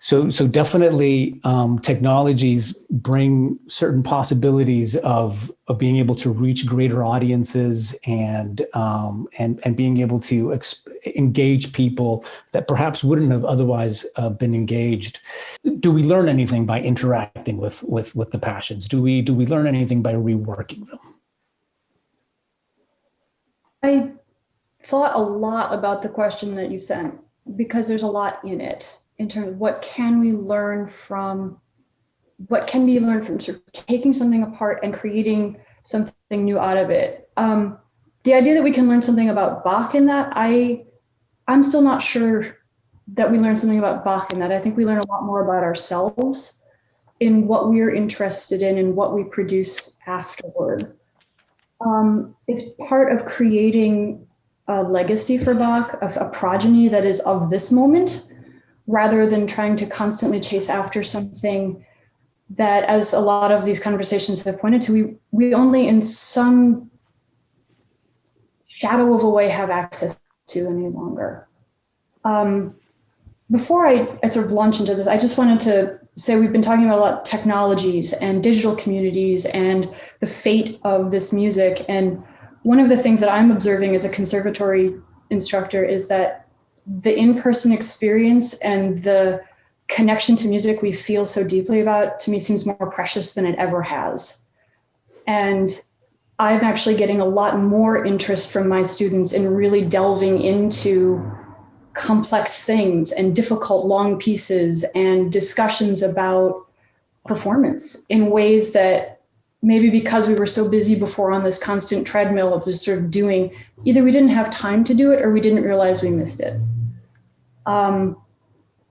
So definitely technologies bring certain possibilities of being able to reach greater audiences and being able to engage people that perhaps wouldn't have otherwise been engaged. Do we learn anything by interacting with the passions? Do we learn anything by reworking them? I thought a lot about the question that you sent, because there's a lot in it in terms of what can be learned from sort of taking something apart and creating something new out of it. The idea that we can learn something about Bach in that, I'm still not sure that we learn something about Bach in that. I think we learn a lot more about ourselves in what we're interested in and what we produce afterward. It's part of creating a legacy for Bach, of a progeny that is of this moment, rather than trying to constantly chase after something that, as a lot of these conversations have pointed to, we only in some shadow of a way have access to any longer. Before I sort of launch into this, I just wanted to say we've been talking about a lot of technologies and digital communities and the fate of this music. And one of the things that I'm observing as a conservatory instructor is that the in-person experience and the connection to music we feel so deeply about, to me, seems more precious than it ever has. And I'm actually getting a lot more interest from my students in really delving into complex things and difficult long pieces and discussions about performance in ways that maybe because we were so busy before on this constant treadmill of just sort of doing, either we didn't have time to do it or we didn't realize we missed it.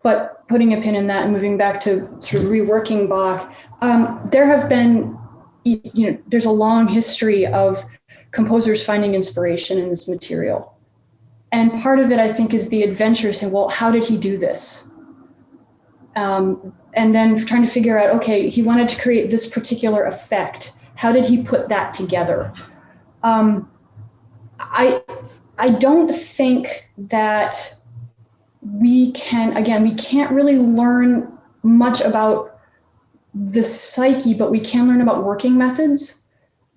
But putting a pin in that and moving back to sort of reworking Bach, there have been, there's a long history of composers finding inspiration in this material. And part of it, I think, is the adventure, saying, well, how did he do this? And then trying to figure out, okay, he wanted to create this particular effect. How did he put that together? I don't think that we can't really learn much about the psyche, but we can learn about working methods,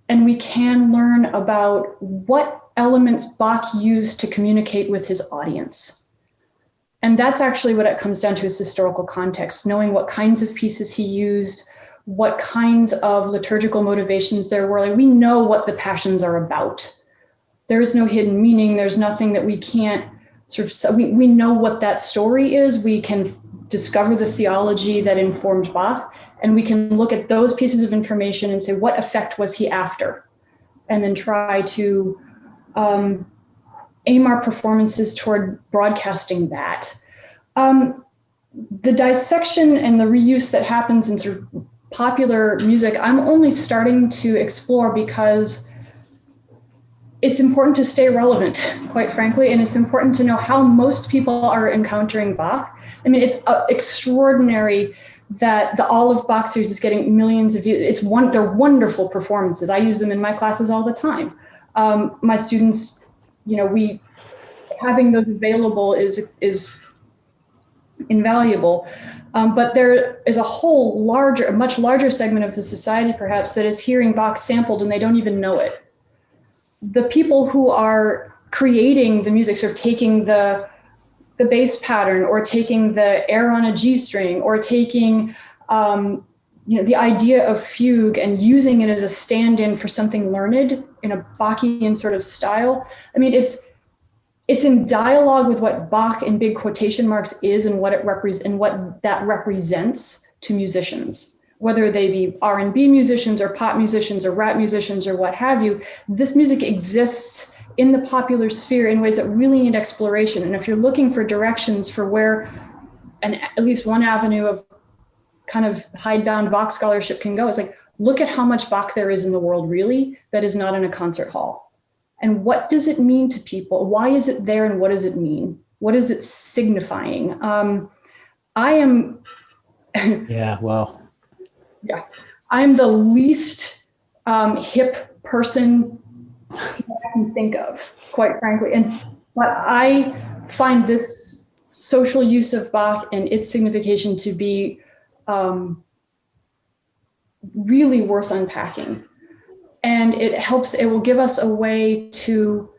and we can learn about what elements Bach used to communicate with his audience. And that's actually what it comes down to, is historical context, knowing what kinds of pieces he used, what kinds of liturgical motivations there were. Like, we know what the Passions are about. There is no hidden meaning. There's nothing that we can't we know what that story is. We can discover the theology that informed Bach, and we can look at those pieces of information and say, what effect was he after? And then try to aim our performances toward broadcasting that. The dissection and the reuse that happens in sort of popular music, I'm only starting to explore because it's important to stay relevant, quite frankly, and it's important to know how most people are encountering Bach. I mean, it's extraordinary that the All of Bach series is getting millions of views. They're wonderful performances. I use them in my classes all the time. My students, having those available is invaluable. But there is a much larger segment of the society, perhaps, that is hearing Bach sampled and they don't even know it. The people who are creating the music, sort of taking the bass pattern, or taking the air on a G string, or taking the idea of fugue and using it as a stand-in for something learned in a Bachian sort of style. I mean, it's in dialogue with what Bach, in big quotation marks, is, and what that represents to musicians, whether they be R&B musicians or pop musicians or rap musicians or what have you. This music exists in the popular sphere in ways that really need exploration. And if you're looking for directions for where at least one avenue of kind of hidebound Bach scholarship can go, it's like, look at how much Bach there is in the world, really, that is not in a concert hall. And what does it mean to people? Why is it there, and what does it mean? What is it signifying? I am... Yeah, well... Yeah, I'm the least hip person that I can think of, quite frankly. But I find this social use of Bach and its signification to be really worth unpacking. And it will give us a way to,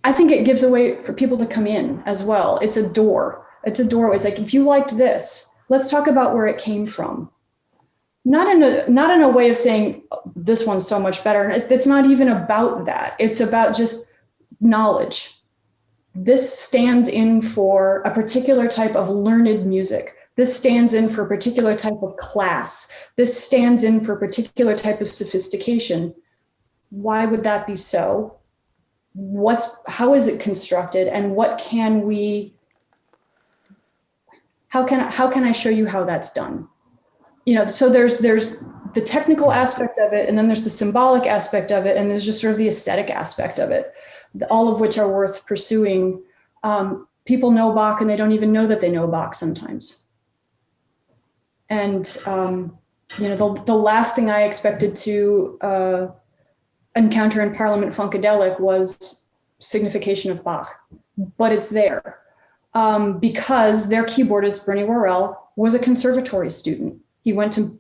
I think it gives a way for people to come in as well. It's a door. It's a doorway. It's like, if you liked this, let's talk about where it came from. Not in a way of saying this one's so much better. It's not even about that. It's about just knowledge. This stands in for a particular type of learned music. This stands in for a particular type of class. This stands in for a particular type of sophistication. Why would that be so? How is it constructed, and how can I show you how that's done? So there's the technical aspect of it, and then there's the symbolic aspect of it, and there's just sort of the aesthetic aspect of it, all of which are worth pursuing. People know Bach and they don't even know that they know Bach sometimes. And the last thing I expected to encounter in Parliament Funkadelic was signification of Bach, but it's there because their keyboardist, Bernie Worrell, was a conservatory student. He went to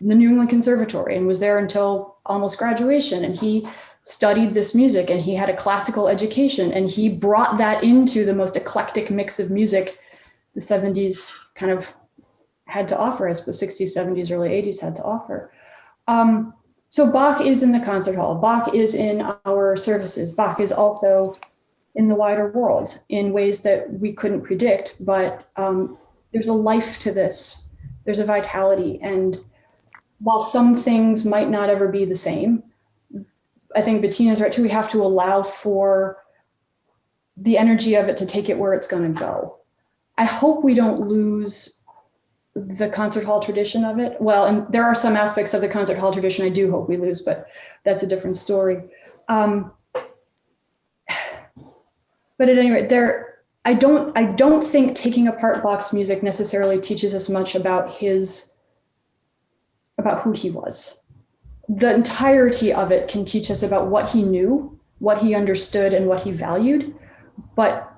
the New England Conservatory and was there until almost graduation. And he studied this music, and he had a classical education, and he brought that into the most eclectic mix of music the 70s kind of had to offer, I suppose 60s, 70s, early 80s had to offer. So Bach is in the concert hall. Bach is in our services. Bach is also in the wider world in ways that we couldn't predict, but there's a life to this. There's a vitality. And while some things might not ever be the same, I think Bettina's right too. We have to allow for the energy of it to take it where it's going to go. I hope we don't lose the concert hall tradition of it. Well, and there are some aspects of the concert hall tradition I do hope we lose, but that's a different story. But at any rate, I don't think taking apart Bach's music necessarily teaches us much about who he was. The entirety of it can teach us about what he knew, what he understood, and what he valued. But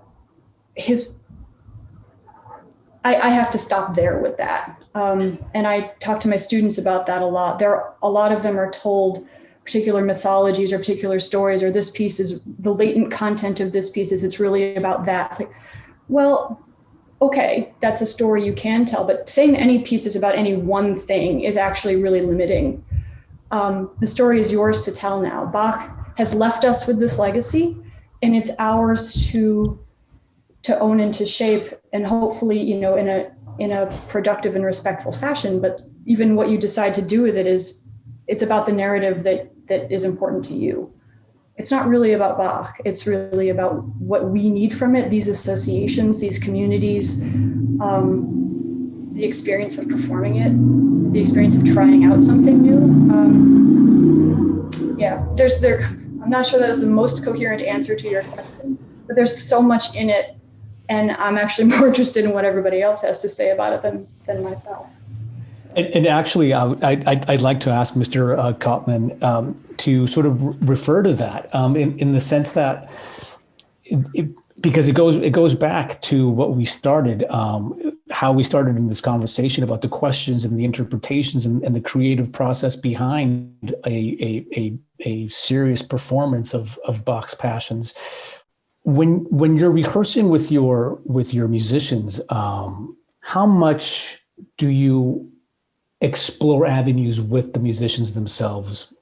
I have to stop there with that. And I talk to my students about that a lot. A lot of them are told particular mythologies or particular stories, or this piece is the latent content of this piece it's really about that. It's like, well, okay, that's a story you can tell, but saying any piece is about any one thing is actually really limiting. The story is yours to tell now. Bach has left us with this legacy, and it's ours to own and to shape, and hopefully, in a productive and respectful fashion. But even what you decide to do with it it's about the narrative that is important to you. It's not really about Bach. It's really about what we need from it, these associations, these communities, the experience of performing it, the experience of trying out something new. I'm not sure that is the most coherent answer to your question, but there's so much in it, and I'm actually more interested in what everybody else has to say about it than myself. So. And actually, I'd like to ask Mr. Koopman to sort of refer to that in the sense that because it goes back to what we started, how we started in this conversation about the questions and the interpretations and the creative process behind a serious performance of Bach's Passions. When you're rehearsing with your musicians, how much do you explore avenues with the musicians themselves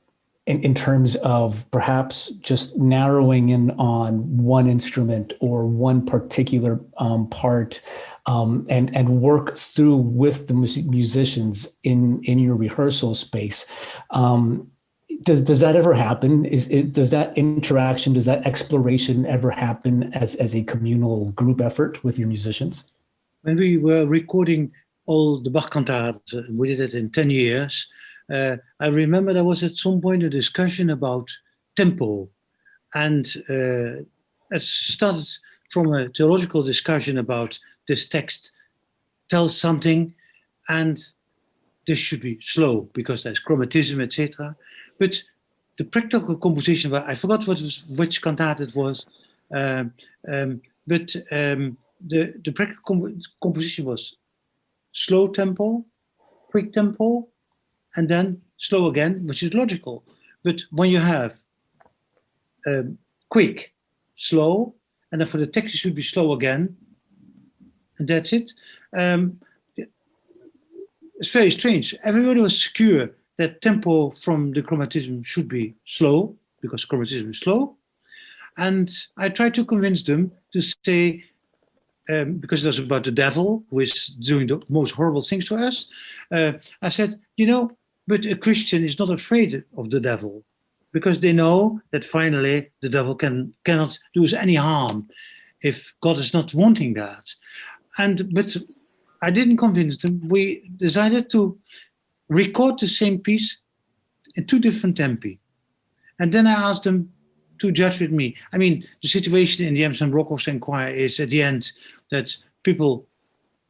in terms of perhaps just narrowing in on one instrument or one particular part, and work through with the musicians in your rehearsal space? Does that ever happen? Does that interaction, does that exploration ever happen as a communal group effort with your musicians? When we were recording all the Bach cantates, we did it in 10 years. I remember there was at some point a discussion about tempo, and it started from a theological discussion about this text tells something, and this should be slow because there's chromatism, etc. But the practical composition, I forgot which cantate it was, but the practical composition was slow tempo, quick tempo, and then slow again, which is logical. But when you have quick, slow, and then for the text it should be slow again, and that's it. It's very strange. Everybody was secure that tempo from the chromatism should be slow, because chromatism is slow. And I tried to convince them to say, because it was about the devil who is doing the most horrible things to us, I said, but a Christian is not afraid of the devil, because they know that finally the devil cannot do us any harm if God is not wanting that. But I didn't convince them. We decided to record the same piece in 2 different tempi. And then I asked them to judge with me. I mean, the situation in the Amsterdam Rock Orchestra Choir is at the end that people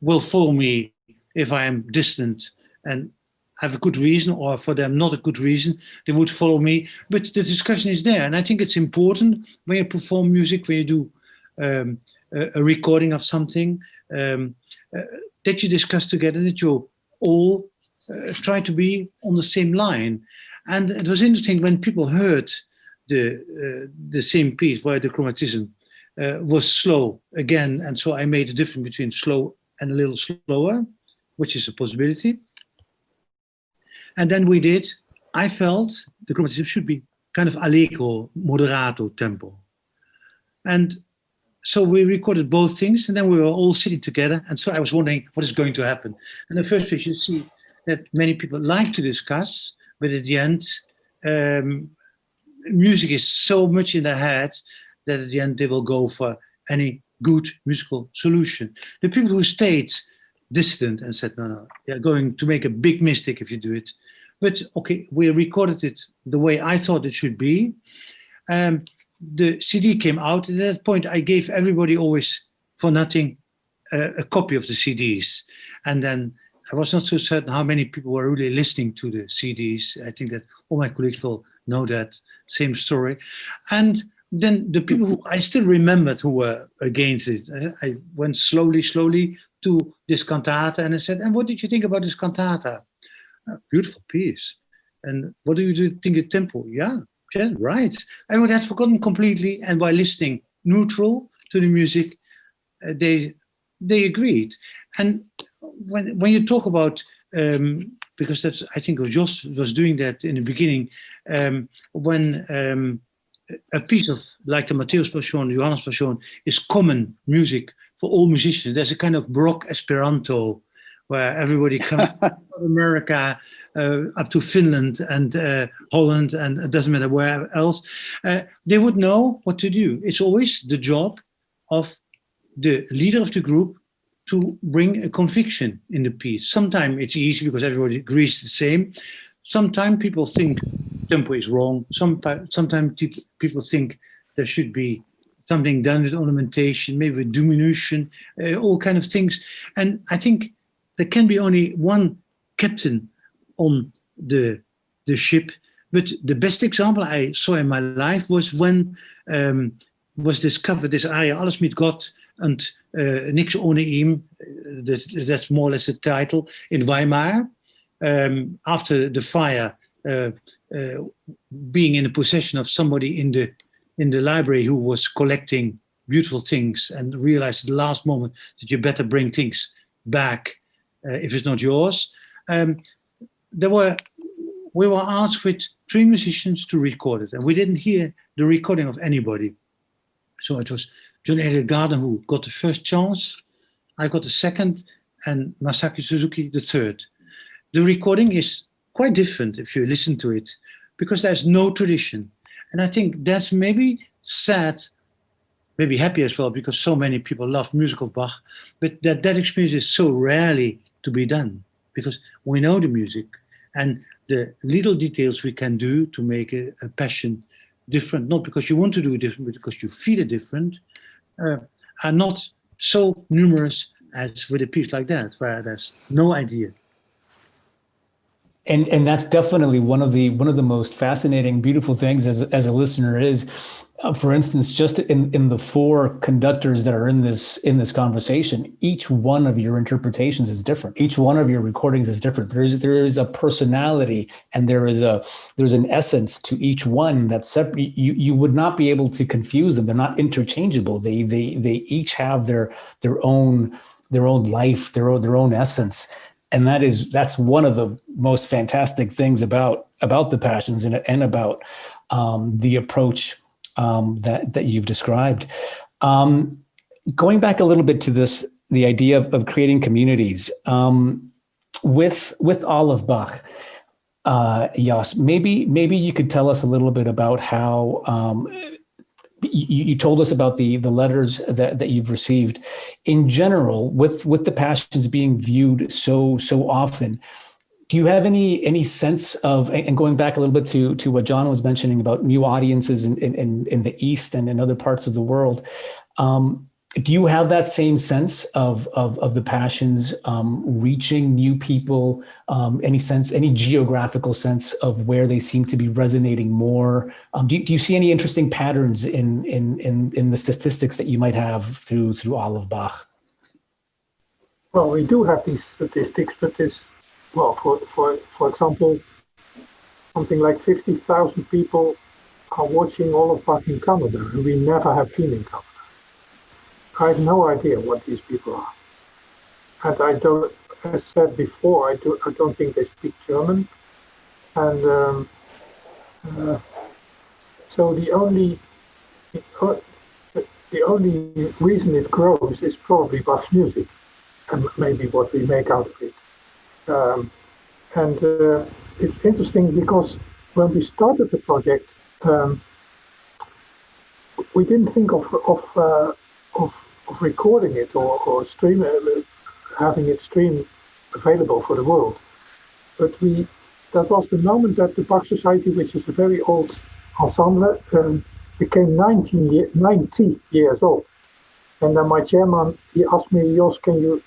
will follow me if I am distant and have a good reason, or for them not a good reason, they would follow me. But the discussion is there. And I think it's important when you perform music, when you do a recording of something, that you discuss together, that you all try to be on the same line. And it was interesting when people heard the same piece where the chromatism was slow again, and so I made a difference between slow and a little slower, which is a possibility. And then I felt the chromatism should be kind of allegro, moderato tempo. And so we recorded both things, and then we were all sitting together. And so I was wondering what is going to happen. And the first place you see that many people like to discuss, but at the end, music is so much in their head that at the end they will go for any good musical solution. The people who stayed distant and said, no, you're going to make a big mistake if you do it. But okay, we recorded it the way I thought it should be. The CD came out. At that point, I gave everybody always, for nothing, a copy of the CDs. And then I was not so certain how many people were really listening to the CDs. I think that all my colleagues will know that same story. And then the people who I still remembered who were against it, I went slowly to this cantata, and I said, and what did you think about this cantata? Beautiful piece. And what do you think of tempo? Yeah, right. I would have forgotten completely, and by listening neutral to the music, they agreed. And when you talk about, because that's, I think Jos was doing that in the beginning, when a piece of, like the Matthäus Passion, the Johannes Passion, is common music for all musicians. There's a kind of Baroque Esperanto where everybody comes from America up to Finland and Holland, and it doesn't matter where else. They would know what to do. It's always the job of the leader of the group to bring a conviction in the piece. Sometimes it's easy because everybody agrees the same. Sometimes people think tempo is wrong. Sometimes people think there should be something done with ornamentation, maybe with diminution, all kind of things. And I think there can be only one captain on the ship. But the best example I saw in my life was when was discovered this aria, Alles mit Gott and Niks ohne ihm. That's more or less the title, in Weimar. After the fire, being in the possession of somebody in the library who was collecting beautiful things, and realized at the last moment that you better bring things back if it's not yours. We were asked with 3 musicians to record it, and we didn't hear the recording of anybody. So it was John Elliott Gardner who got the first chance, I got the second, and Masaki Suzuki the third. The recording is quite different if you listen to it, because there's no tradition. And I think that's maybe sad, maybe happy as well, because so many people love music of Bach, but that experience is so rarely to be done, because we know the music, and the little details we can do to make a passion different, not because you want to do it different, but because you feel it different, are not so numerous as with a piece like that, where there's no idea. And that's definitely one of the most fascinating, beautiful things as a listener is For instance, just in the four conductors that are in this conversation, each one of your interpretations is different. Each one of your recordings is different. There is a personality, and there's an essence to each one that's separate. You would not be able to confuse them. They're not interchangeable. They each have their own life, their own essence, and that's one of the most fantastic things about the Passions and about the approach that you've described. Going back a little bit to the idea of creating communities with all of Bach, Jos, maybe you could tell us a little bit about how you told us about the letters that you've received. In general, with the Passions being viewed so often, do you have any sense of, and going back a little bit to what John was mentioning about new audiences in the East and in other parts of the world, do you have that same sense of the Passions reaching new people? Any geographical sense of where they seem to be resonating more? Do you see any interesting patterns in the statistics that you might have through all of Bach? Well, we do have these statistics, but for example, something like 50,000 people are watching all of Bach in Canada, and we never have been in Canada. I have no idea what these people are, and I don't. As said before, I don't think they speak German, and so the only reason it grows is probably Bach's music, and maybe what we make out of it. It's interesting because when we started the project, we didn't think of recording it or stream having it stream available for the world. But that was the moment that the Bach Society, which is a very old ensemble, became 90 years old. And then my chairman, he asked me, Jos, can you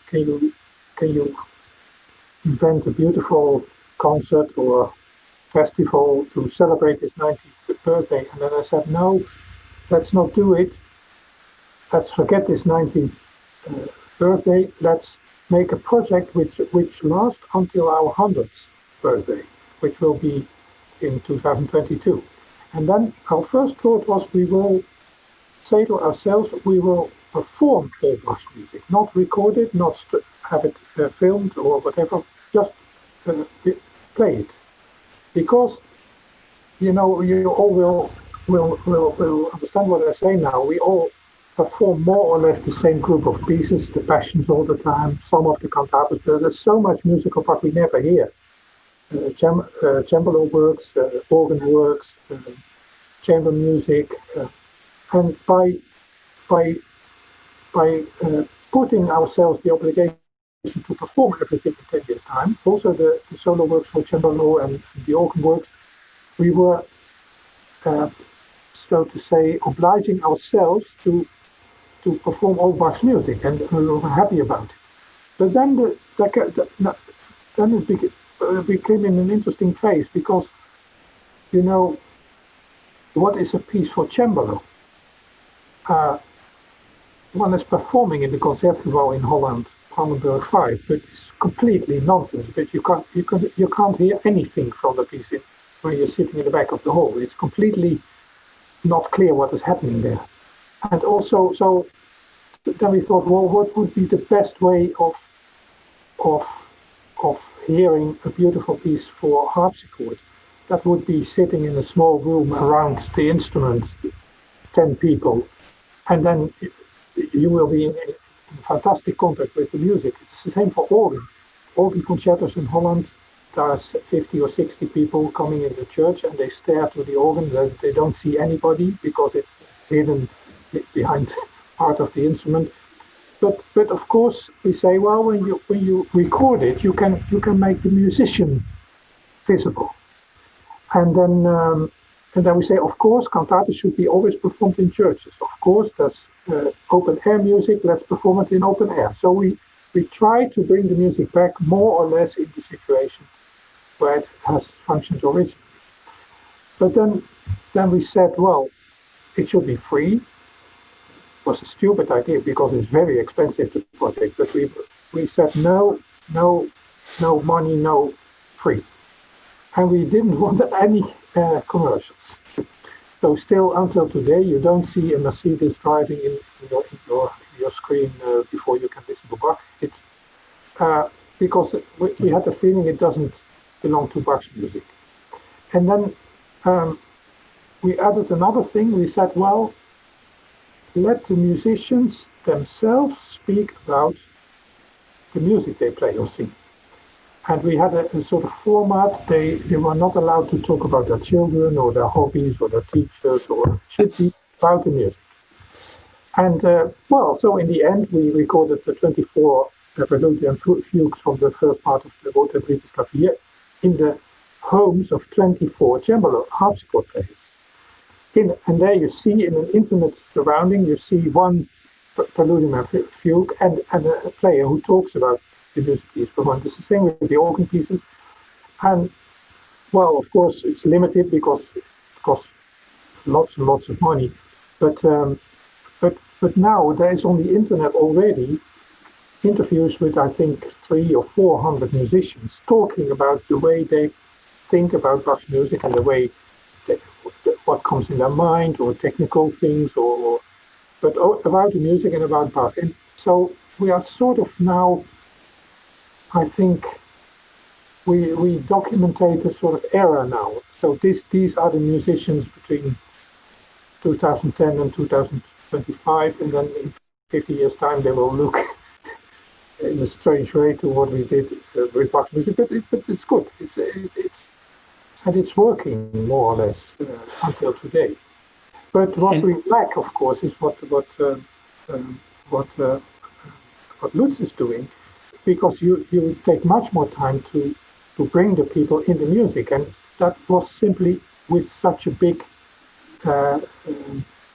invent a beautiful concert or festival to celebrate his 90th birthday? And then I said, no, let's not do it. Let's forget this 90th birthday. Let's make a project which lasts until our 100th birthday, which will be in 2022. And then our first thought was, we will say to ourselves, we will perform all Bach's music, not record it, not have it filmed or whatever, just play it. Because, you all will understand what I say now. We all perform more or less the same group of pieces, the Passions all the time, some of the cantatas, but there's so much musical Bach we never hear. Cembalo works, organ works, chamber music, and by putting ourselves the obligation to perform everything in 10 years' time, also the solo works for cembalo and the organ works, we were, so to say, obliging ourselves to perform all Bach's music, and we were happy about it. But then it became in an interesting phase, because, what is a piece for cembalo? One is performing in the Concertgebouw in Holland, Brandenburg 5, but it's completely nonsense. But you can't hear anything from the piece when you're sitting in the back of the hall. It's completely not clear what is happening there. And also, so then we thought, well, what would be the best way of hearing a beautiful piece for harpsichord? That would be sitting in a small room around the instruments, 10 people, and then you will be in fantastic contact with the music. It's the same for organ. Organ concertos in Holland, there's 50 or 60 people coming in the church, and they stare to the organ. They don't see anybody because it's hidden behind part of the instrument. But of course we say, well, when you record it, you can make the musician visible. And then we say, of course, cantatas should be always performed in churches. Of course, there's open air music. Let's perform it in open air. So we try to bring the music back more or less in the situation where it has functioned originally. But then we said, well, it should be free. It was a stupid idea because it's very expensive to project, but we said no money, no free. And we didn't want any commercials. So still until today, you don't see a Mercedes driving in your screen before you can listen to Bach. It's because we had the feeling it doesn't belong to Bach's music. And then we added another thing. We said, well, let the musicians themselves speak about the music they play or sing. And we had a sort of format. They were not allowed to talk about their children or their hobbies or their teachers, or it should be about the music. And so in the end, we recorded the 24 Prelude and Fugues from the first part of the Roundtable Discussion in the homes of 24 cembalo harpsichord players. And there you see, in an intimate surrounding, you see one Prelude and Fugue and a player who talks about the music piece performed. It's the same with the organ pieces. And, well, of course, it's limited because it costs lots and lots of money. But now there is on the internet already interviews with, I think, 300 or 400 musicians talking about the way they think about Bach's music and the way what comes in their mind, or technical things, but about the music and about Bach. And so we are sort of now, I think, we documentate a sort of era now. So these are the musicians between 2010 and 2025, and then in 50 years' time they will look in a strange way to what we did with Bach's music. But it's good. It's working more or less until today. But what we lack, of course, is what Lutz is doing, because you take much more time to bring the people in the music, and that was simply with such a big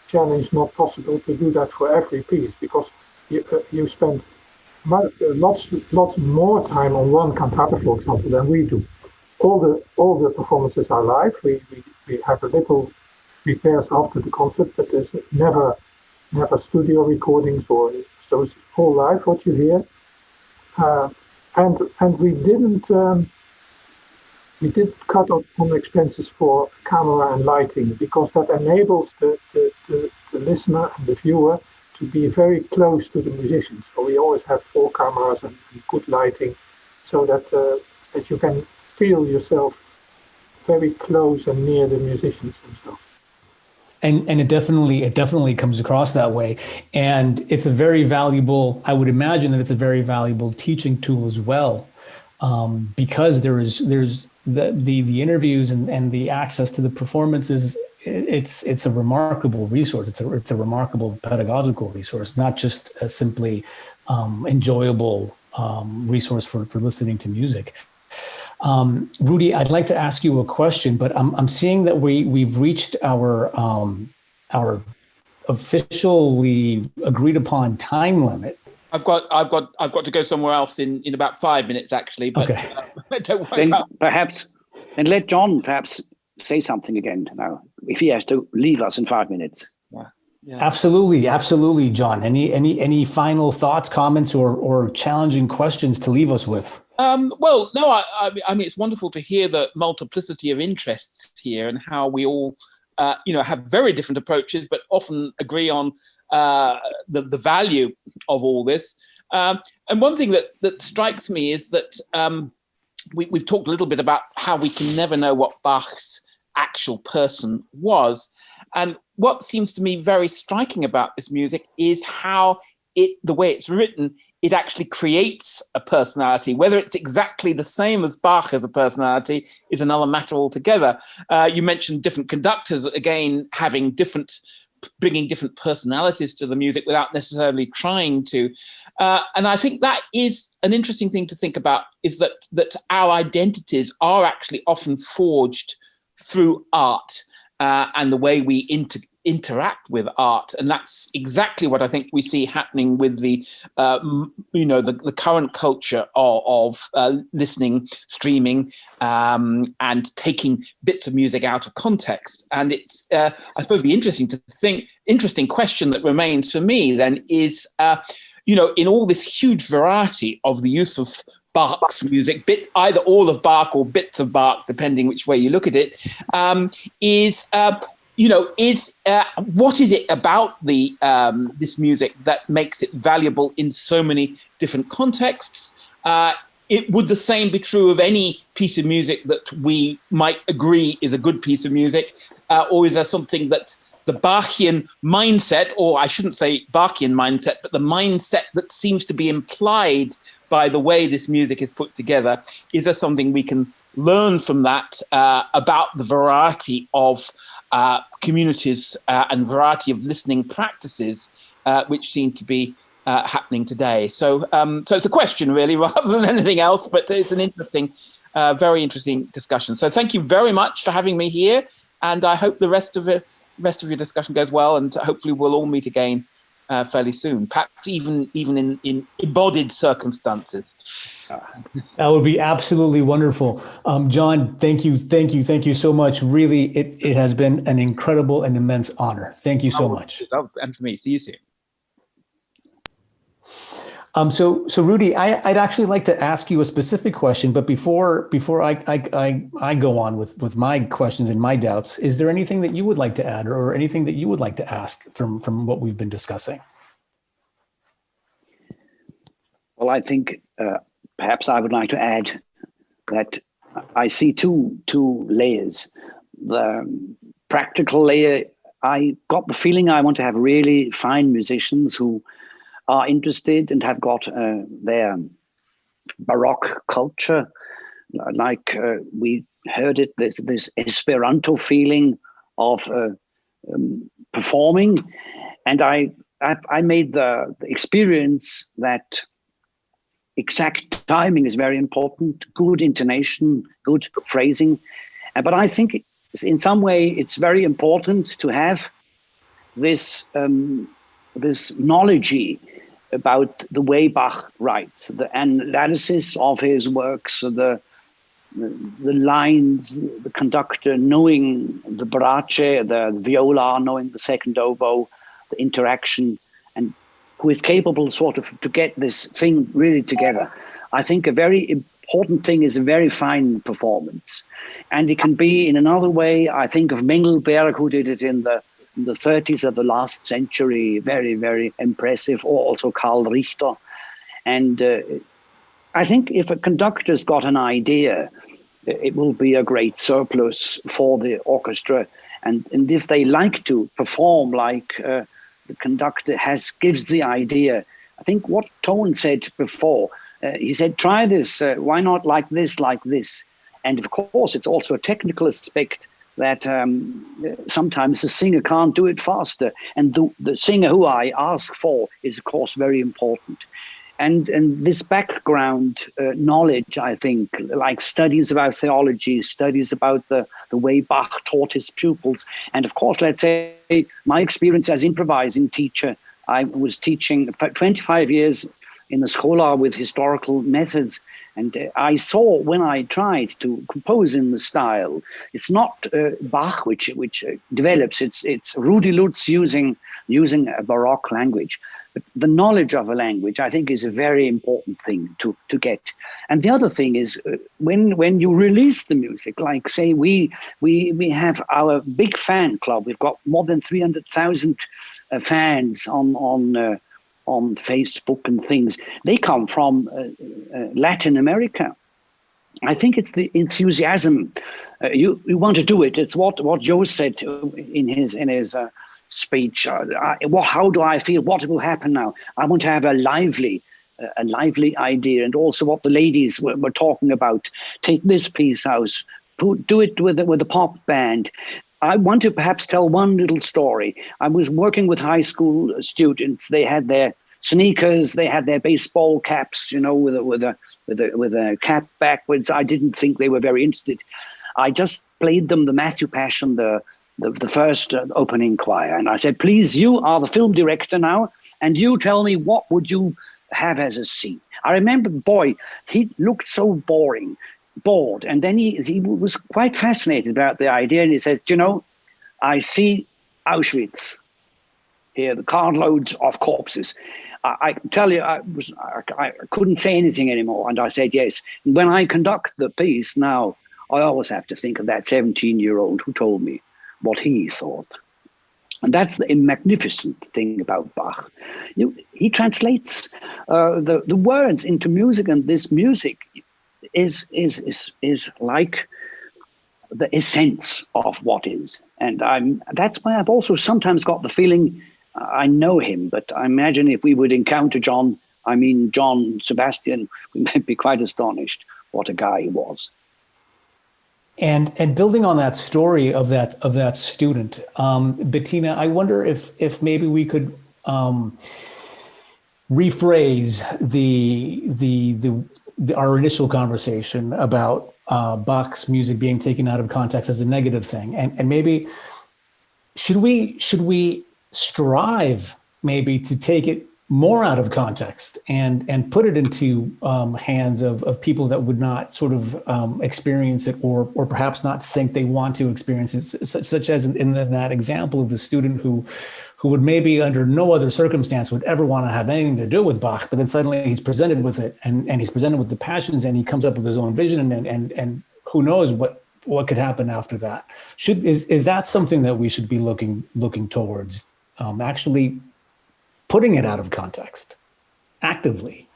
challenge not possible to do that for every piece, because you spend lots more time on one cantata, for example, than we do. All the performances are live. We have a little repairs after the concert, but there's never studio recordings, or so it's all live what you hear. And we didn't cut on expenses for camera and lighting, because that enables the listener and the viewer to be very close to the musicians. So we always have 4 cameras and good lighting, so that you can feel yourself very close and near the musicians themselves. And it definitely comes across that way. And it's a very valuable, I would imagine that it's a very valuable teaching tool as well, because there's the interviews and the access to the performances. It's a remarkable resource. It's a remarkable pedagogical resource, not just a simply enjoyable resource for listening to music. Rudy, I'd like to ask you a question, but I'm seeing that we've reached our officially agreed upon time limit. I've got to go somewhere else in about 5 minutes, actually. But okay. Don't worry. Then let John perhaps say something again now, if he has to leave us in 5 minutes. Yeah. Absolutely, John. Any final thoughts, comments, or challenging questions to leave us with? Well, no, I mean, it's wonderful to hear the multiplicity of interests here and how we all, have very different approaches, but often agree on the value of all this. And one thing that strikes me is that we've talked a little bit about how we can never know what Bach's actual person was. And what seems to me very striking about this music is how the way it's written, it actually creates a personality. Whether it's exactly the same as Bach as a personality is another matter altogether. You mentioned different conductors, again, bringing different personalities to the music without necessarily trying to. And I think that is an interesting thing to think about, is that our identities are actually often forged through art and the way we interact with art, and that's exactly what I think we see happening with the the current culture of listening, streaming, and taking bits of music out of context. And it's I suppose the interesting question that remains for me then is in all this huge variety of the use of Bach's music, either all of Bach or bits of Bach, depending which way you look at it, what is it about this music that makes it valuable in so many different contexts? Would the same be true of any piece of music that we might agree is a good piece of music, or is there something that the Bachian mindset, or I shouldn't say Bachian mindset, but the mindset that seems to be implied by the way this music is put together, is there something we can learn from that about the variety of communities and variety of listening practices which seem to be happening today? So it's a question really rather than anything else, but it's an interesting, very interesting discussion. So thank you very much for having me here, and I hope the rest of your discussion goes well, and hopefully we'll all meet again fairly soon, perhaps even in embodied circumstances. That would be absolutely wonderful. John, thank you so much. Really, it has been an incredible and immense honor. Thank you so much. And for me, see you soon. So Rudy, I'd actually like to ask you a specific question, but before I go on with my questions and my doubts, is there anything that you would like to add or anything that you would like to ask from what we've been discussing? Well, I think perhaps I would like to add that I see two layers. The practical layer, I got the feeling I want to have really fine musicians who are interested and have got their Baroque culture, like we heard it, this Esperanto feeling of performing. And I made the experience that exact timing is very important, good intonation, good phrasing. But I think in some way it's very important to have this knowledge about the way Bach writes, the analysis of his works, the lines, the conductor knowing the brace, the viola, knowing the second oboe, the interaction, and who is capable sort of to get this thing really together. I think a very important thing is a very fine performance. And it can be in another way. I think of Mengelberg, who did it in the 30s of the last century, very, very impressive, or also Karl Richter. And I think if a conductor's got an idea, it will be a great surplus for the orchestra. And if they like to perform like the conductor gives the idea, I think what Tone said before, he said, try this, why not like this, like this? And of course, it's also a technical aspect that sometimes the singer can't do it faster. And the singer who I ask for is, of course, very important. And this background knowledge, I think, like studies about theology, studies about the way Bach taught his pupils. And of course, let's say my experience as improvising teacher, I was teaching for 25 years in the Schola with historical methods. And I saw when I tried to compose in the style, it's not Bach which develops, it's Rudolf Lutz using a Baroque language. But the knowledge of a language, I think, is a very important thing to get. And the other thing is when you release the music, like say we have our big fan club. We've got more than 300,000 fans on Facebook and things. They come from Latin America. I think it's the enthusiasm. You want to do it. It's what Joe said in his speech. How do I feel? What will happen now? I want to have a lively idea, and also what the ladies were talking about. Take this piece out, do it with a pop band. I want to perhaps tell one little story. I was working with high school students. They had their sneakers, they had their baseball caps, with a cap backwards. I didn't think they were very interested. I just played them the Matthew Passion, the the first opening choir. And I said, please, you are the film director now, and you tell me what would you have as a scene. I remember, boy, he looked so bored. And then he was quite fascinated about the idea. And he said, you know, I see Auschwitz here, the cartloads of corpses. I tell you, I couldn't say anything anymore. And I said, yes. When I conduct the piece now, I always have to think of that 17-year-old who told me what he thought. And that's the magnificent thing about Bach. He translates the words into music, and this music is like the essence of what is. And that's why I've also sometimes got the feeling I know him, but I imagine if we would encounter John Sebastian, we might be quite astonished what a guy he was. And building on that story of that student, Bettina, I wonder if maybe we could rephrase our initial conversation about Bach's music being taken out of context as a negative thing, and maybe should we strive maybe to take it more out of context and put it into hands of people that would not sort of experience it or perhaps not think they want to experience it, such as in that example of the student who would maybe under no other circumstance would ever want to have anything to do with Bach, but then suddenly he's presented with it and he's presented with the Passions and he comes up with his own vision and who knows what could happen after that. Is that something that we should be looking towards? Actually putting it out of context actively?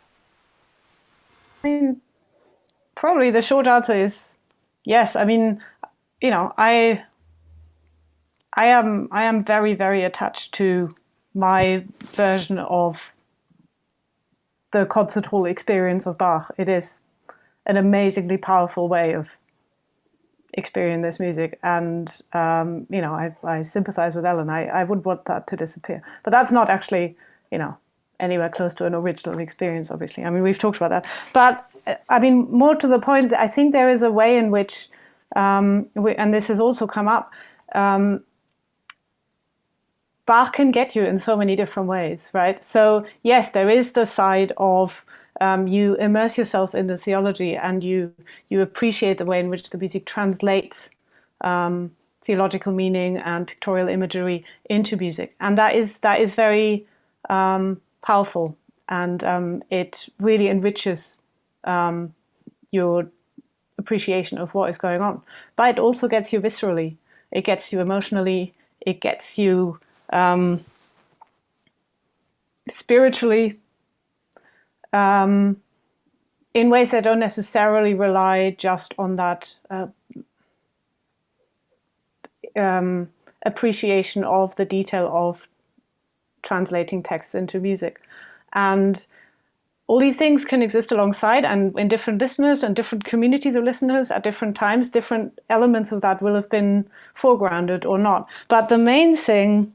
I mean, probably the short answer is yes. I mean, you know, I am very, very attached to my version of the concert hall experience of Bach. It is an amazingly powerful way of experiencing this music, and you know, I sympathize with Ellen. I wouldn't want that to disappear, but that's not actually, you know, anywhere close to an original experience, obviously. I mean, we've talked about that, but I mean, more to the point, I think there is a way in which, and this has also come up, Bach can get you in so many different ways, right? So yes, there is the side of you immerse yourself in the theology and you appreciate the way in which the music translates theological meaning and pictorial imagery into music, and that is very powerful, and it really enriches your appreciation of what is going on. But it also gets you viscerally, it gets you emotionally, it gets you spiritually, in ways that don't necessarily rely just on that appreciation of the detail of translating text into music. And all these things can exist alongside, and in different listeners and different communities of listeners at different times, different elements of that will have been foregrounded or not. But the main thing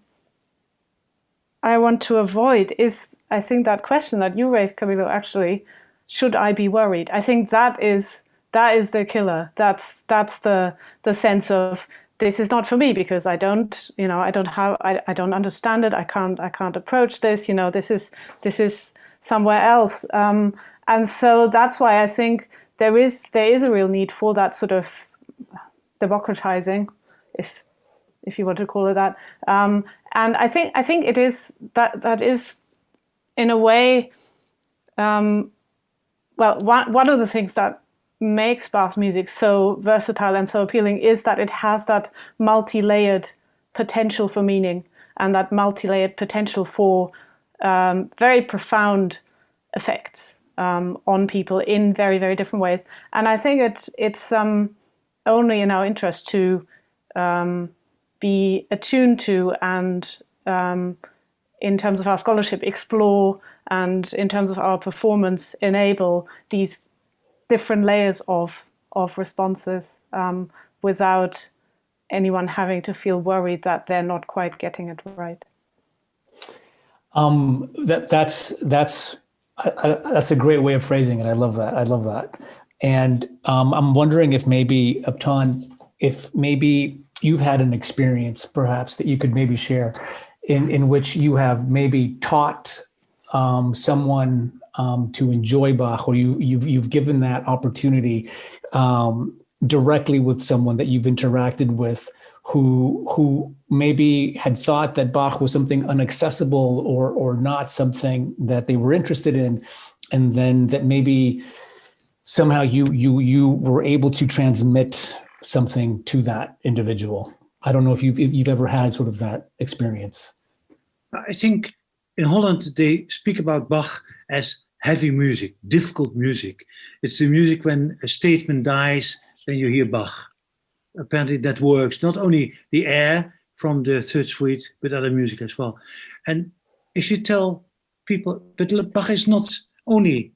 I want to avoid is, I think, that question that you raised, Camilo, actually, should I be worried? I think that is the killer. That's the sense of, this is not for me because I don't understand it. I can't approach this. You know, this is somewhere else. And so that's why I think there is a real need for that sort of democratizing, if you want to call it that. And I think it is that is, in a way, well, one of the things that makes Bach's music so versatile and so appealing is that it has that multi-layered potential for meaning and that multi-layered potential for very profound effects on people in very, very different ways. And I think it's only in our interest to be attuned to and in terms of our scholarship, explore, and in terms of our performance, enable these different layers of responses without anyone having to feel worried that they're not quite getting it right. That's a great way of phrasing it. I love that. And I'm wondering if maybe, Upton, if maybe you've had an experience perhaps that you could maybe share in which you have maybe taught someone to enjoy Bach, or you've given that opportunity directly with someone that you've interacted with who maybe had thought that Bach was something inaccessible or not something that they were interested in, and then that maybe somehow you were able to transmit something to that individual. I don't know if you've ever had sort of that experience. I think in Holland they speak about Bach as heavy music, difficult music. It's the music when a statement dies, then you hear Bach. Apparently that works, not only the air from the third suite, but other music as well. And if you tell people, but Bach is not only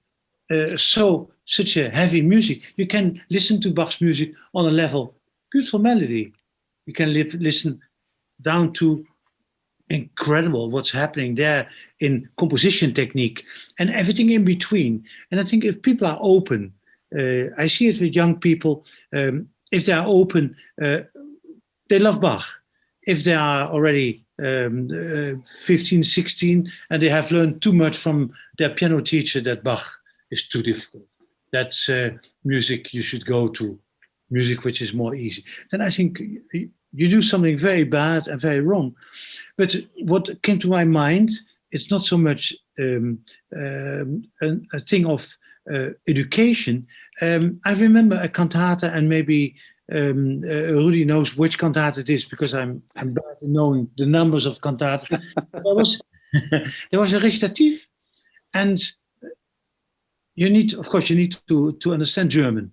such a heavy music, you can listen to Bach's music on a level, beautiful melody. You can listen down to incredible what's happening there in composition technique and everything in between. And I think if people are open, I see it with young people, if they are open, they love Bach. If they are already 15, 16, and they have learned too much from their piano teacher that Bach is too difficult, that's music you should go to, music which is more easy, then I think you do something very bad and very wrong. But what came to my mind, it's not so much a thing of education. I remember a cantata, and maybe Rudy knows which cantata it is, because I'm bad at knowing the numbers of cantatas. There was a recitative, and you need to understand German.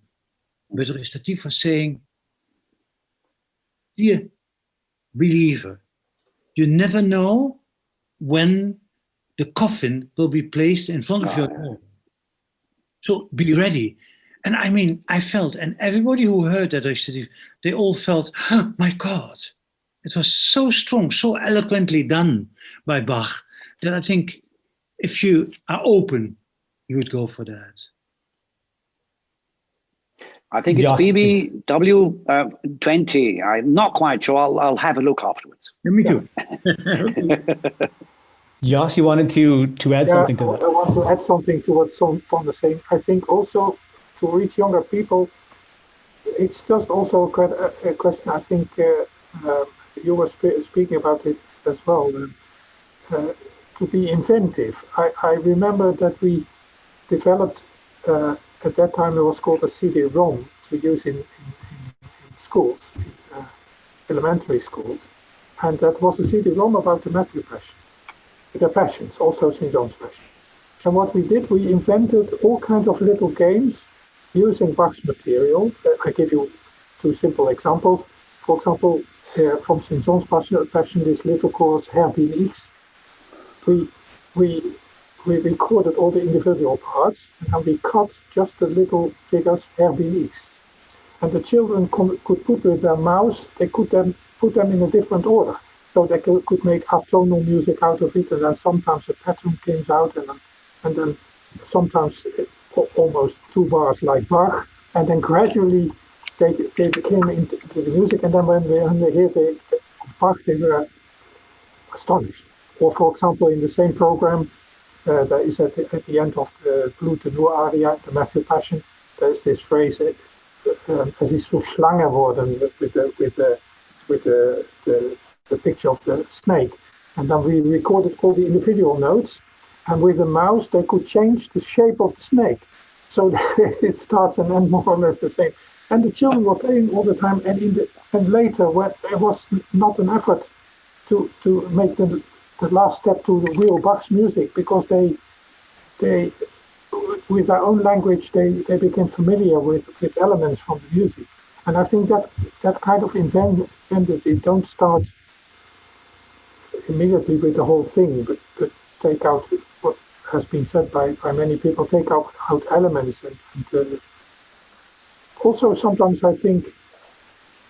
But the recitative was saying, dear believer, you never know when the coffin will be placed in front of your door. So be ready. And I mean, I felt, and everybody who heard that recitative, they all felt, oh my God, it was so strong, so eloquently done by Bach, that I think if you are open, you would go for that. I think it's BBW 20. I'm not quite sure. I'll have a look afterwards. Yeah, me too. Jos, you wanted to add something to that? I want to add something to what Son was saying. I think also to reach younger people, it's just also a question. I think you were speaking about it as well. To be inventive. I remember that we developed. At that time, it was called a CD-ROM to use in schools, in elementary schools. And that was a CD-ROM about the Matthew Passion, the Passions, also St. John's Passion. And what we did, we invented all kinds of little games using Bach's material. I give you two simple examples. For example, from St. John's Passion, this little chorus, Herr bin ich's. We recorded all the individual parts, and then we cut just the little figures, Herr bin ich's. And the children could put with their mouse, they could then put them in a different order. So they could make atonal music out of it, and then sometimes a pattern came out, and then sometimes almost 2 bars like Bach, and then gradually they became into the music, and then when they hear Bach, they were astonished. Or for example, in the same program, there is at the end of the Blue Tenor aria, the Matthew Passion, there's this phrase, es ist so Schlange worden, with the picture of the snake. And then we recorded all the individual notes, and with the mouse they could change the shape of the snake. So it starts and ends more or less the same. And the children were playing all the time, and later when there was not an effort to make the last step to the real Bach's music, because they with their own language they became familiar with elements from the music. And I think that kind of inventivity don't start immediately with the whole thing, but take out what has been said by many people, take out elements and also sometimes I think,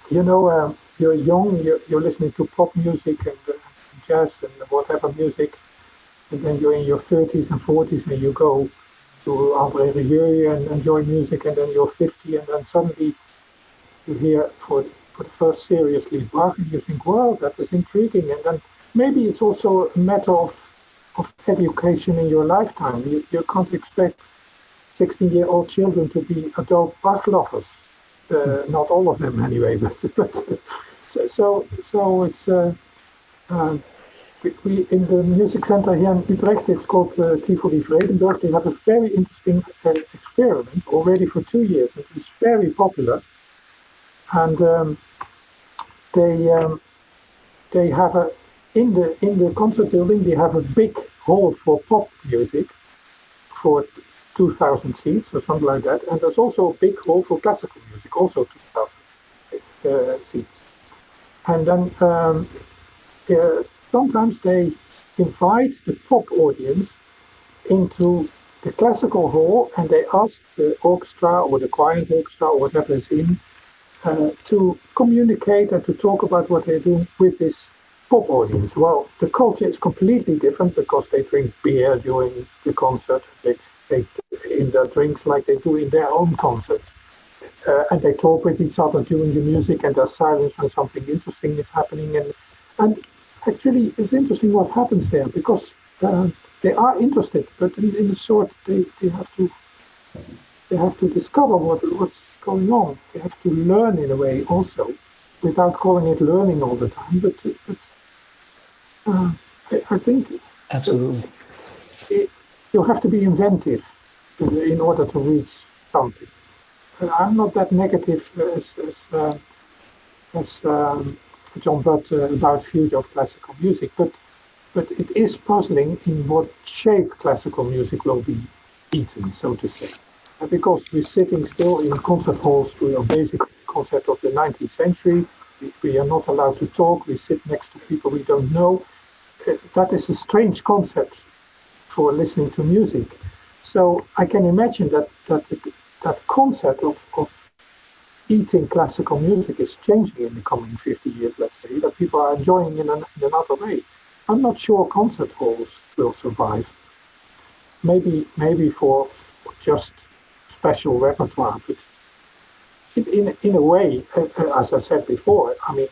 you're young, you're listening to pop music and jazz and whatever music, and then you're in your 30s and 40s and you go to André Rieu and enjoy music, and then you're 50 and then suddenly you hear for for the first seriously Bach, and you think, well, that is intriguing. And then maybe it's also a matter of education in your lifetime. You can't expect 16-year-old children to be adult Bach lovers. Not all of them anyway, but so it's we in the music center here in Utrecht, it's called Tivoli Vredenburg. They have a very interesting experiment already for 2 years. It is very popular, and they have in the concert building they have a big hall for pop music for 2,000 seats or something like that, and there's also a big hall for classical music, also 2,000 seats. And then sometimes they invite the pop audience into the classical hall, and they ask the orchestra or the choir orchestra or whatever is in to communicate and to talk about what they're doing with this pop audience. Well, the culture is completely different because they drink beer during the concert. They in their drinks like they do in their own concerts. And they talk with each other during the music, and there's silence when something interesting is happening. And actually, it's interesting what happens there, because they are interested, but in a sort, they have to discover what's going on. They have to learn in a way also, without calling it learning all the time. But I think Absolutely. You have to be inventive in order to reach something. I'm not that negative as John Butt about future of classical music, but it is puzzling in what shape classical music will be eaten, so to say. Because we're sitting still in concert halls to a basic concept of the 19th century. We are not allowed to talk. We sit next to people we don't know. That is a strange concept for listening to music. So I can imagine that concept of eating classical music is changing in the coming 50 years, let's say, that people are enjoying in another way. I'm not sure concert halls will survive. Maybe for just special repertoire, but in a way, as I said before, I mean,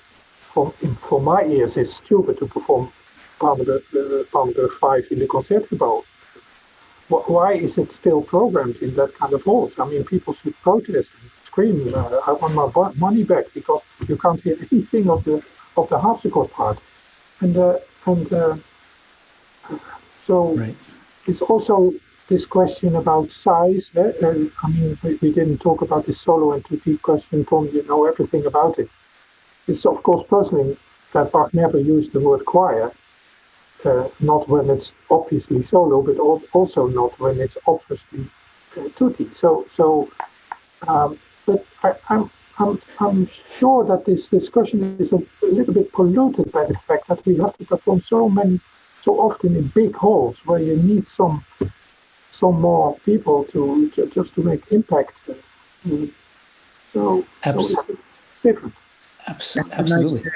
for my ears, it's stupid to perform Palmer 5 in the Concertgebouw. Why is it still programmed in that kind of halls? I mean, people should protest and scream, I want my money back, because you can't hear anything of the harpsichord part. And so right. It's also this question about size. I mean, we didn't talk about the solo and tutti question. Tom, you know everything about it. It's of course puzzling that Bach never used the word choir. Not when it's obviously solo, but also not when it's obviously tutti. But I'm sure that this discussion is a little bit polluted by the fact that we have to perform so often in big halls where you need some more people to just to make impact. So it's different. Absolutely.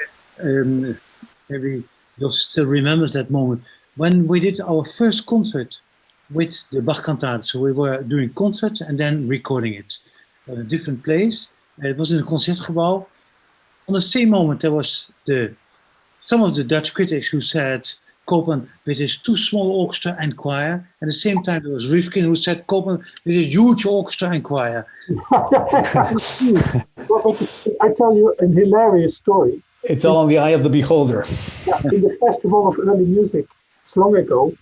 Maybe you'll still remember that moment when we did our first concert with the Bach cantate. So we were doing concerts and then recording it at a different place. It was in the Concertgebouw. On the same moment, there was some of the Dutch critics who said Koopman with his too small orchestra and choir. And at the same time, there was Rifkin who said Koopman with his huge orchestra and choir. Well, I tell you a hilarious story. It's all in the eye of the beholder. Yeah, in the Festival of Early Music, long ago,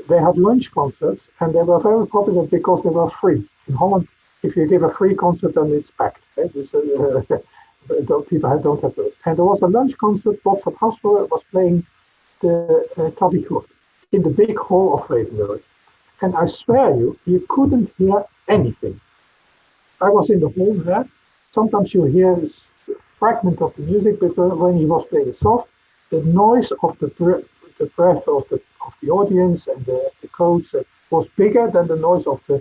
they had lunch concerts, and they were very popular because they were free. In Holland, if you give a free concert, then it's packed. People don't have to. And there was a lunch concert. Bob van Haspelen was playing the clavichord in the big hall of Vredenburg. And I swear you couldn't hear anything. I was in the hall there. Sometimes you hear a fragment of the music, but when he was playing soft, the noise of the breath of the audience and the codes was bigger than the noise of the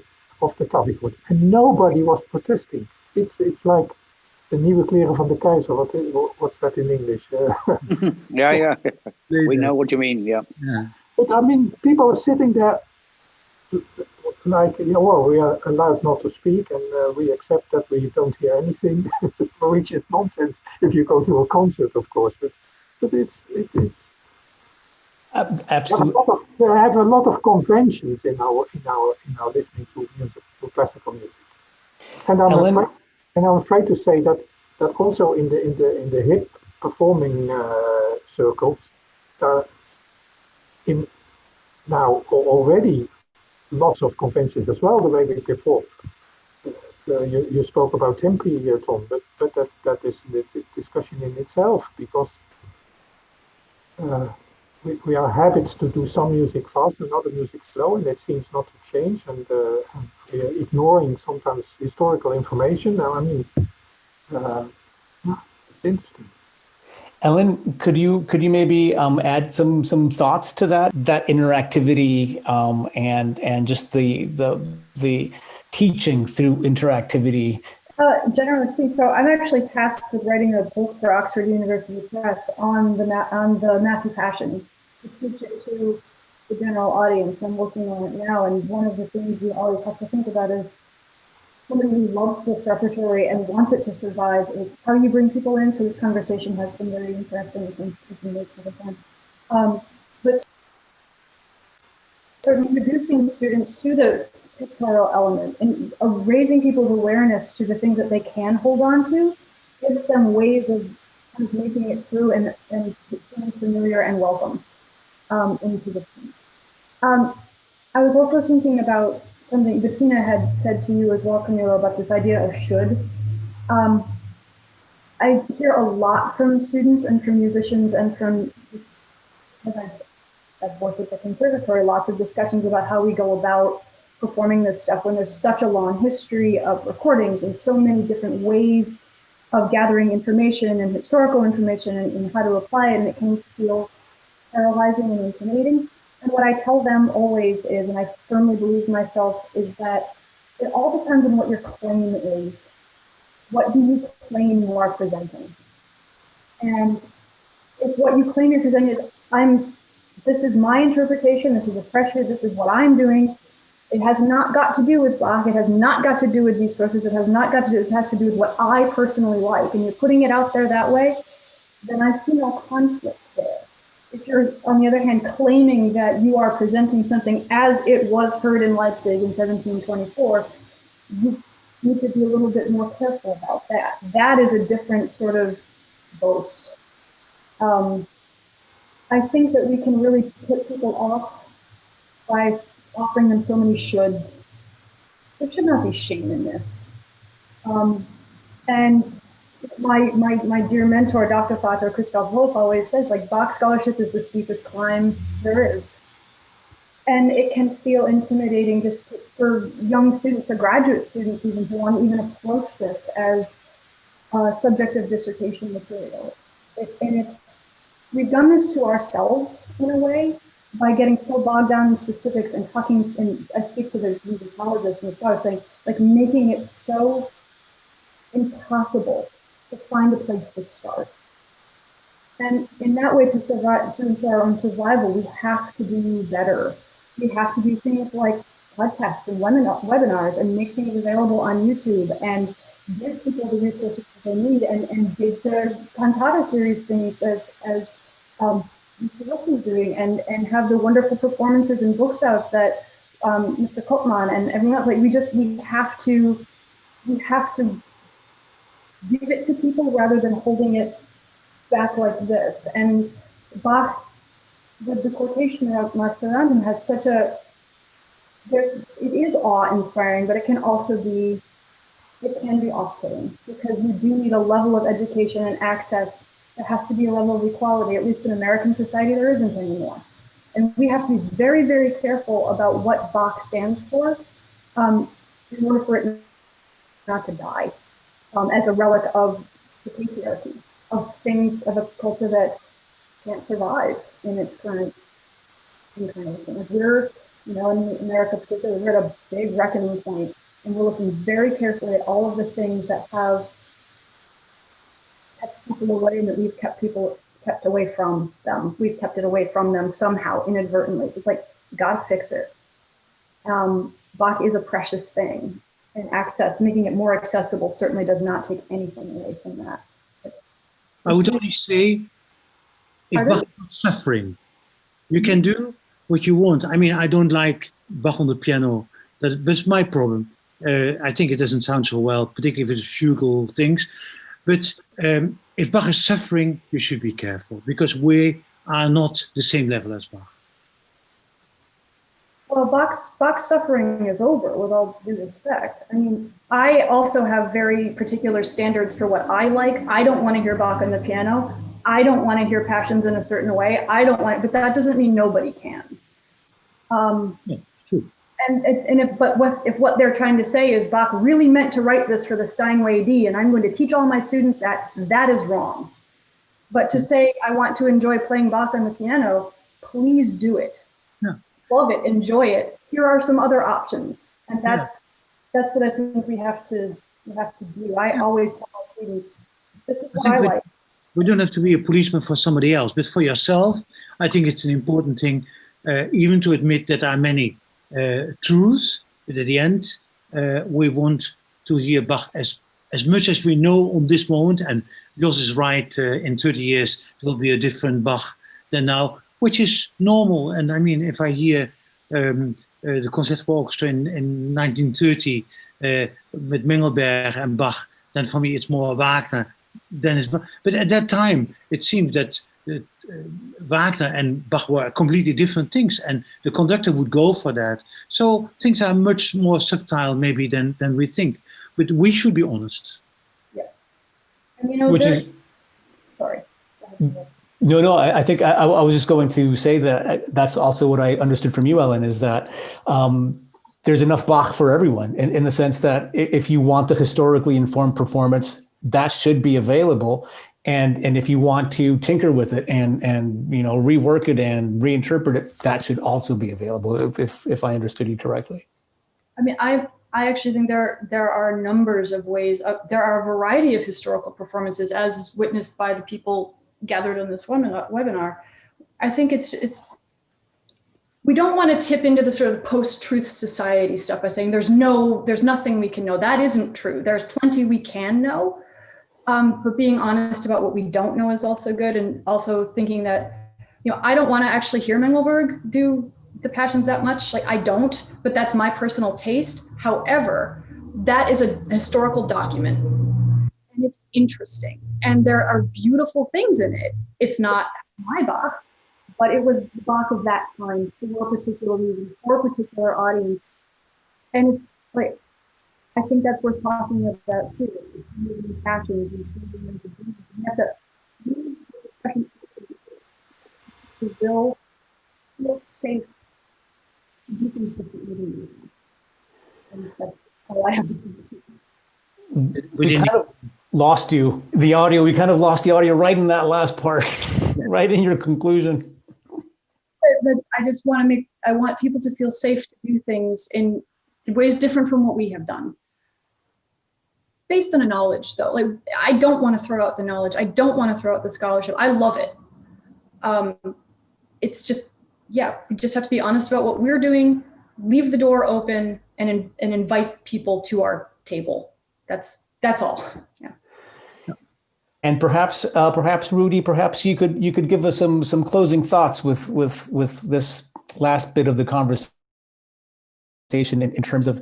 clavichord. And nobody was protesting. It's like the nieuwe kleren van de keizer. What's that in English? Yeah. We know what you mean, yeah. But I mean, people are sitting there like, well, we are allowed not to speak, and we accept that we don't hear anything, which is nonsense if you go to a concert, of course. But it's Absolutely. we have a lot of conventions in our listening to music, to classical music. And I'm afraid to say that also in the hip performing circles, there are in now already lots of conventions as well, the way we perform. You spoke about tempi, Tom, but that is the discussion in itself, because we are habits to do some music fast and other music slow, and it seems not to change, and we are ignoring sometimes historical information. Now, I mean, it's interesting. Ellen, could you maybe add some thoughts to that interactivity and just the teaching through interactivity? Generally speaking, so I'm actually tasked with writing a book for Oxford University Press on the Matthew Passion, to teach it to the general audience. I'm working on it now, and one of the things you always have to think about is somebody who loves this repertory and wants it to survive is how you bring people in. So this conversation has been very interesting. We can notes over time. But sort of introducing students to the pictorial element and raising people's awareness to the things that they can hold on to gives them ways of kind of making it through and feeling familiar and welcome into the piece. I was also thinking about something Bettina had said to you as well, Camilo, about this idea of should. I hear a lot from students and from musicians and from, as I've worked at the conservatory, lots of discussions about how we go about performing this stuff when there's such a long history of recordings and so many different ways of gathering information and historical information and how to apply it, and it can feel paralyzing and intimidating. And what I tell them always is, and I firmly believe myself, is that it all depends on what your claim is. What do you claim you are presenting? And if what you claim you're presenting is, this is my interpretation, this is a freshman, this is what I'm doing, it has not got to do with Bach, it has not got to do with these sources, it has not got to do, it has to do with what I personally like, and you're putting it out there that way, then I see no conflict there. If you're, on the other hand, claiming that you are presenting something as it was heard in Leipzig in 1724, you need to be a little bit more careful about that. That is a different sort of boast. I think that we can really put people off by offering them so many shoulds. There should not be shame in this. And my dear mentor, Dr. Vater Christoph Wolff, always says, like, Bach scholarship is the steepest climb there is. And it can feel intimidating just for young students, for graduate students even, to want to even approach this as a subject of dissertation material. We've done this to ourselves in a way by getting so bogged down in specifics and talking, and I speak to the musicologists and the scholars, saying, like, making it so impossible to find a place to start. And in that way, to survive, to ensure our own survival, we have to do better. We have to do things like podcasts and webinars and make things available on YouTube and give people the resources that they need, and give the cantata series things as Mr. Lutz is doing, and have the wonderful performances and books out that Mr. Koopman and everyone else. Like, we have to give it to people rather than holding it back like this. And Bach, with the quotation of Marx around him, has such a, it is awe-inspiring, but it can also be, it can be off-putting, because you do need a level of education and access. There has to be a level of equality, at least in American society there isn't anymore. And we have to be very, very careful about what Bach stands for in order for it not to die as a relic of the patriarchy, of things, of a culture that can't survive in its current incarnation. Like, we're, in America particularly, we're at a big reckoning point, and we're looking very carefully at all of the things that have kept people away and that we've kept away from them. We've kept it away from them somehow, inadvertently. It's like, God fix it. Bach is a precious thing, and making it more accessible certainly does not take anything away from that. I would only say, if Bach is not suffering, you can do what you want. I mean, I don't like Bach on the piano. That's my problem. I think it doesn't sound so well, particularly if it's fugal things. But if Bach is suffering, you should be careful, because we are not the same level as Bach. Well, Bach's suffering is over, with all due respect. I mean, I also have very particular standards for what I like. I don't want to hear Bach on the piano. I don't want to hear Passions in a certain way. But that doesn't mean nobody can. Yeah, true. And if what they're trying to say is Bach really meant to write this for the Steinway D, and I'm going to teach all my students that is wrong. But to say I want to enjoy playing Bach on the piano, please do it. Yeah. Love it, enjoy it. Here are some other options, and that's what I think we have to do. I always tell my students, this is what I like. We don't have to be a policeman for somebody else, but for yourself, I think it's an important thing, even to admit that there are many truths, but at the end, we want to hear Bach as much as we know on this moment, and Jos is right, in 30 years, there will be a different Bach than now, which is normal. And I mean, if I hear the Concertgebouw Orchestra in 1930 with Mengelberg and Bach, then for me it's more Wagner than it's Bach. But at that time, it seems that Wagner and Bach were completely different things, and the conductor would go for that. So things are much more subtle maybe than we think. But we should be honest. Yeah. And sorry. No, I think I was just going to say that that's also what I understood from you, Ellen, is that there's enough Bach for everyone, in the sense that if you want the historically informed performance, that should be available. And if you want to tinker with it and rework it and reinterpret it, that should also be available, if I understood you correctly. I mean, I actually think there are numbers of ways. There are a variety of historical performances, as witnessed by the people gathered in this webinar. I think it's we don't want to tip into the sort of post-truth society stuff by saying there's nothing we can know. That isn't true. There's plenty we can know, but being honest about what we don't know is also good. And also thinking that, I don't want to actually hear Mengelberg do the Passions that much. Like, I don't, but that's my personal taste. However, that is a historical document, and it's interesting, and there are beautiful things in it. It's not my Bach, but it was the Bach of that time for a particular reason, for a particular audience. And it's like, I think that's worth talking about too. Passions and you have to feel safe to do things differently. And that's all I have to say. We kind of lost you. The audio, we kind of lost the audio right in that last part, right in your conclusion. I want people to feel safe to do things in ways different from what we have done. Based on a knowledge, though. Like, I don't want to throw out the knowledge. I don't want to throw out the scholarship. I love it. It's just, we just have to be honest about what we're doing, leave the door open, and invite people to our table. That's all. Yeah. And perhaps Rudy, perhaps you could give us some closing thoughts with this last bit of the conversation in terms of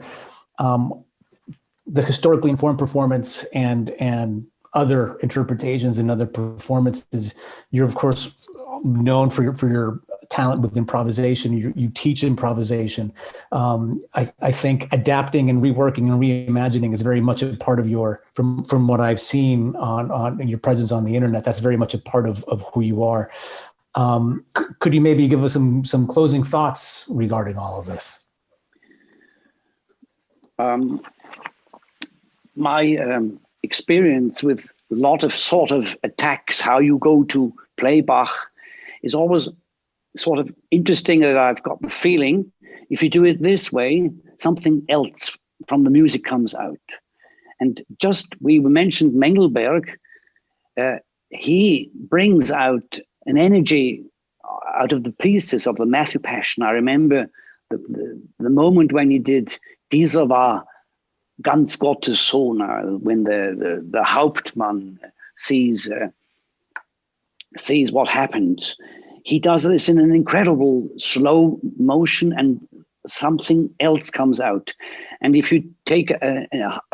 the historically informed performance and other interpretations and other performances. You're of course known for your talent with improvisation. You teach improvisation. I think adapting and reworking and reimagining is very much a part of from what I've seen on your presence on the internet. That's very much a part of who you are. Could you maybe give us some closing thoughts regarding all of this? My experience with a lot of sort of attacks, how you go to play Bach, is always sort of interesting. That I've got the feeling, if you do it this way, something else from the music comes out. And we mentioned Mengelberg. He brings out an energy out of the pieces of the Matthew Passion. I remember the moment when he did Dieser war ganz Gottes Sohn, when the Hauptmann sees what happened, he does this in an incredible slow motion, and something else comes out. And if you take a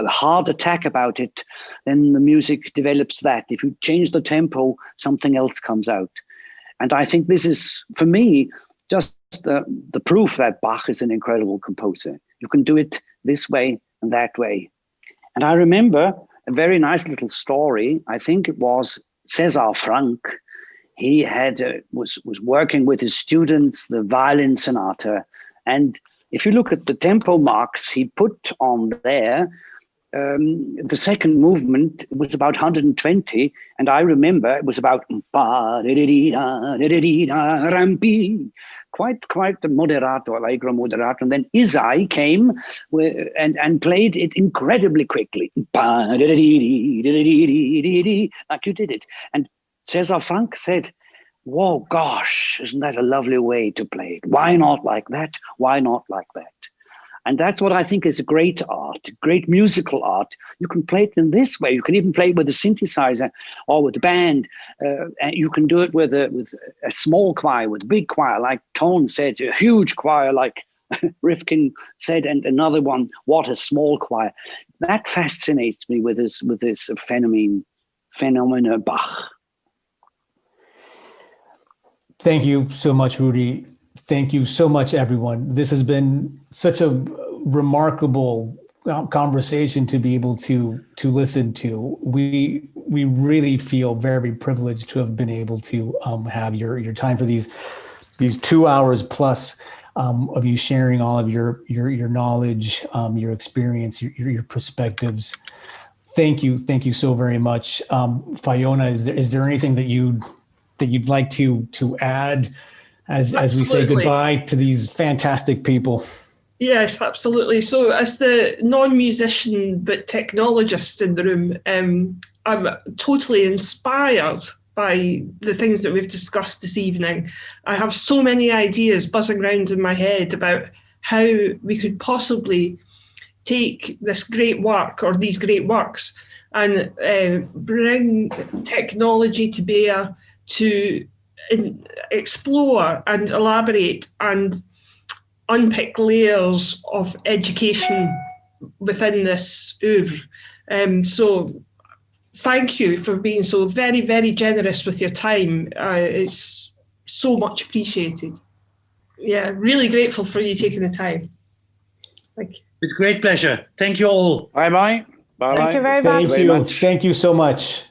hard attack about it, then the music develops that. If you change the tempo, something else comes out. And I think this is, for me, just the proof that Bach is an incredible composer. You can do it this way and that way. And I remember a very nice little story. I think it was César Franck. He had was working with his students, the violin sonata. And if you look at the tempo marks he put on there, the second movement was about 120, and I remember it was about quite the moderato, allegro moderato, and then Isai came and played it incredibly quickly, like you did it. And César Franck said, "Whoa, gosh, isn't that a lovely way to play it? Why not like that? Why not like that?" And that's what I think is great art, great musical art. You can play it in this way. You can even play it with a synthesizer or with a band. And you can do it with a small choir, with a big choir, like Tone said, a huge choir, like Rifkin said, and another one, what a small choir. That fascinates me with this phenomenon Bach. Thank you so much, Rudy. Thank you so much, everyone. This has been such a remarkable conversation to be able to listen to. We really feel very privileged to have been able to have your time for these 2 hours plus of you sharing all of your knowledge, your experience, your perspectives. Thank you so very much. Fiona, is there anything that you'd like to add as we say goodbye to these fantastic people? Yes, absolutely. So as the non-musician but technologist in the room, I'm totally inspired by the things that we've discussed this evening. I have so many ideas buzzing around in my head about how we could possibly take this great work or these great works and bring technology to bear to explore and elaborate and unpick layers of education within this oeuvre. So thank you for being so very, very generous with your time. It's so much appreciated. Yeah, really grateful for you taking the time. Thank you. With great pleasure. Thank you all. Bye-bye. Bye-bye. Thank you very much. Thank you. Thank you so much.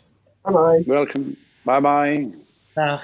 Bye-bye. Welcome. Bye-bye. Dag.